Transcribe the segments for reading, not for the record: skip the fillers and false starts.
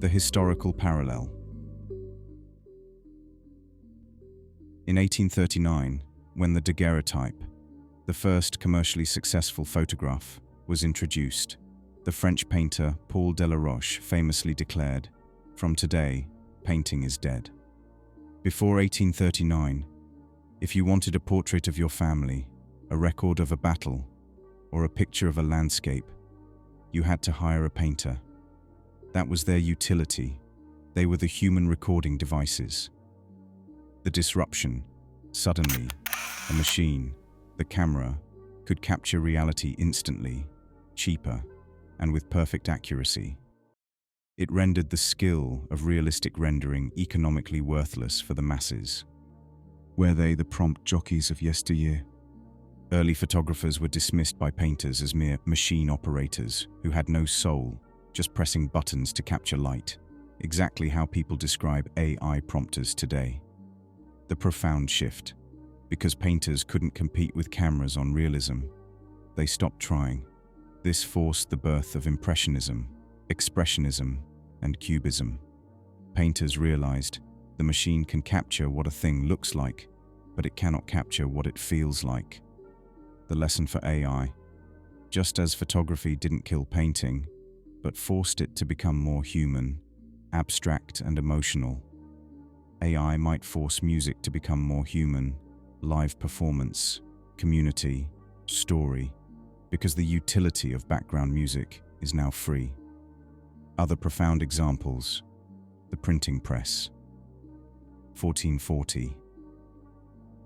The historical parallel. In 1839, when the daguerreotype, the first commercially successful photograph, was introduced, the French painter Paul Delaroche famously declared, "From today, painting is dead." Before 1839, if you wanted a portrait of your family, a record of a battle, or a picture of a landscape, you had to hire a painter. That was their utility. They were the human recording devices. The disruption: suddenly, a machine, the camera, could capture reality instantly, cheaper, and with perfect accuracy. It rendered the skill of realistic rendering economically worthless for the masses. Were they the prompt jockeys of yesteryear? Early photographers were dismissed by painters as mere machine operators who had no soul, just pressing buttons to capture light, exactly how people describe AI prompters today. The profound shift. Because painters couldn't compete with cameras on realism, they stopped trying. This forced the birth of Impressionism, Expressionism, and Cubism. Painters realized the machine can capture what a thing looks like, but it cannot capture what it feels like. The lesson for AI: just as photography didn't kill painting, but forced it to become more human, abstract, and emotional, AI might force music to become more human, live performance, community, story, because the utility of background music is now free. Other profound examples: the printing press. 1440.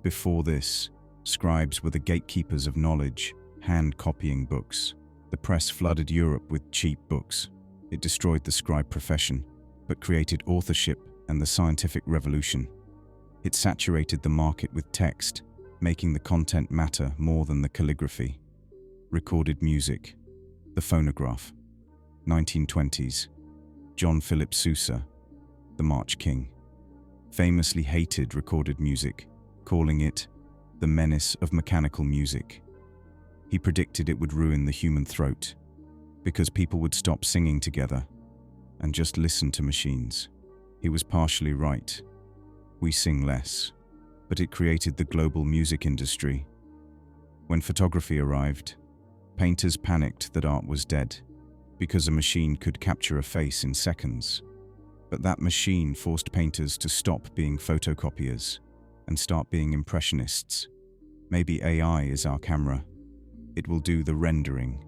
Before this, scribes were the gatekeepers of knowledge, hand-copying books. The press flooded Europe with cheap books. It destroyed the scribe profession, but created authorship and the scientific revolution. It saturated the market with text, making the content matter more than the calligraphy. Recorded music. The phonograph. 1920s. John Philip Sousa, the March King, famously hated recorded music, calling it the menace of mechanical music. He predicted it would ruin the human throat, because people would stop singing together and just listen to machines. He was partially right. We sing less, but it created the global music industry. When photography arrived, painters panicked that art was dead, because a machine could capture a face in seconds. But that machine forced painters to stop being photocopiers and start being impressionists. Maybe AI is our camera. It will do the rendering,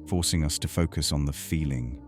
forcing us to focus on the feeling,